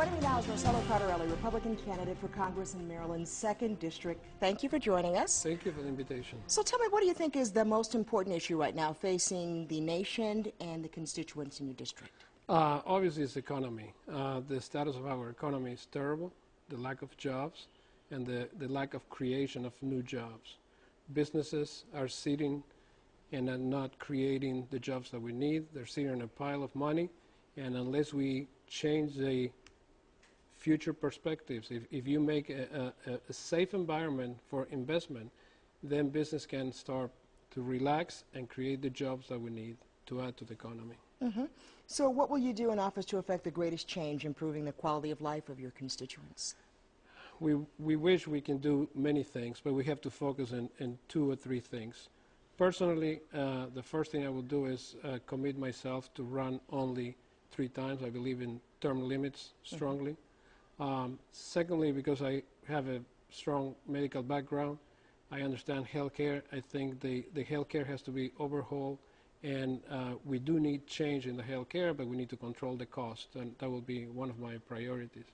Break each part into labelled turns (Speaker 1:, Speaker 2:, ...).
Speaker 1: Joining me now is Marcelo Cardarelli, Republican candidate for Congress in Maryland's 2nd District. Thank you for joining us.
Speaker 2: Thank you for the invitation.
Speaker 1: So tell me, what do you think is the most important issue right now facing the nation and the constituents in your district?
Speaker 2: Obviously, it's the economy. The status of our economy is terrible, the lack of jobs, and the lack of creation of new jobs. Businesses are sitting and are not creating the jobs that we need. They're sitting on a pile of money, and unless we change the future perspectives, if you make a safe environment for investment, then business can start to relax and create the jobs that we need to add to the economy.
Speaker 1: Mm-hmm. So what will you do in office to affect the greatest change, improving the quality of life of your constituents?
Speaker 2: We wish we can do many things, but we have to focus in 2 or 3 things. Personally, the first thing I will do is commit myself to run only 3 times. I believe in term limits strongly. Secondly, because I have a strong medical background, I understand healthcare. I think the healthcare has to be overhauled, and we do need change in the healthcare, but we need to control the cost, and that will be one of my priorities.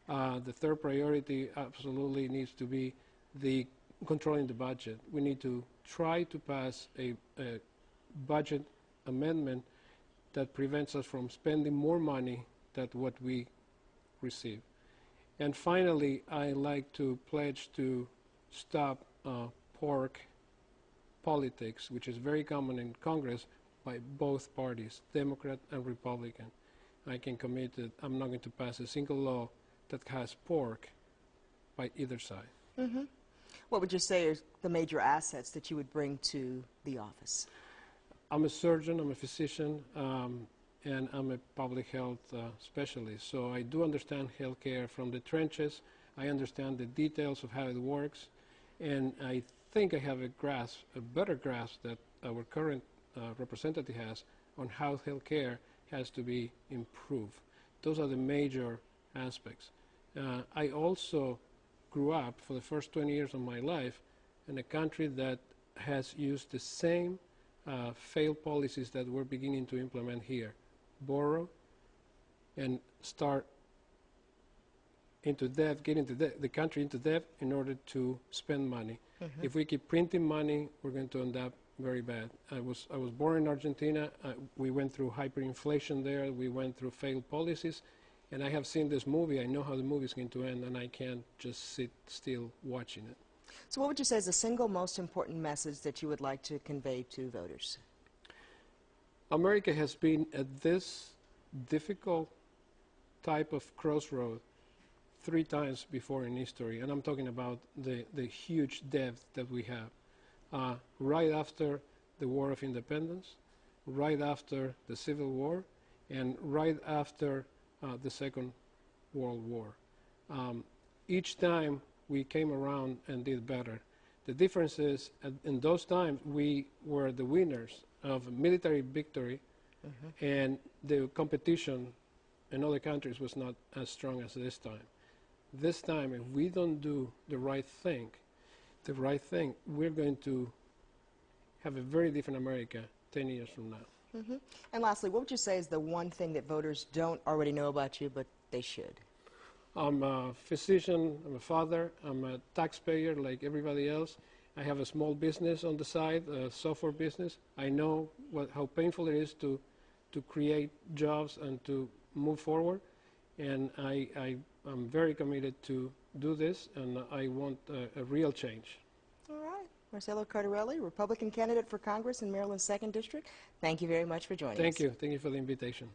Speaker 2: The third priority absolutely needs to be the controlling the budget. We need to try to pass a budget amendment that prevents us from spending more money than what we receive. And finally, I like to pledge to stop pork politics, which is very common in Congress by both parties, Democrat and Republican. I can commit that I'm not going to pass a single law that has pork by either side.
Speaker 1: Mm-hmm. What would you say are the major assets that you would bring to the office?
Speaker 2: I'm a surgeon, I'm a physician, and I'm a public health specialist. So I do understand healthcare from the trenches. I understand the details of how it works, and I think I have a better grasp that our current representative has on how healthcare has to be improved. Those are the major aspects. I also grew up for the first 20 years of my life in a country that has used the same failed policies that we're beginning to implement here. Borrow and start into debt, get into the country into debt in order to spend money. Mm-hmm. If we keep printing money, we're going to end up very bad. I was born in Argentina. We went through hyperinflation there. We went through failed policies. And I have seen this movie. I know how the movie is going to end, and I can't just sit still watching it.
Speaker 1: So what would you say is the single most important message that you would like to convey to voters?
Speaker 2: America has been at this difficult type of crossroad 3 times before in history, and I'm talking about the huge debt that we have. Right after the War of Independence, right after the Civil War, and right after the Second World War. Each time we came around and did better. The difference is, in those times, we were the winners of military victory, and the competition in other countries was not as strong as this time. This time, if we don't do the right thing, we're going to have a very different America 10 years from now.
Speaker 1: Mm-hmm. And lastly, what would you say is the one thing that voters don't already know about you, but they should?
Speaker 2: I'm a physician, I'm a father, I'm a taxpayer like everybody else. I have a small business on the side, a software business. I know how painful it is to create jobs and to move forward. And I'm very committed to do this, and I want a real change.
Speaker 1: All right. Marcelo Cardarelli, Republican candidate for Congress in Maryland's 2nd District. Thank you very much for joining us.
Speaker 2: Thank you. Thank you for the invitation.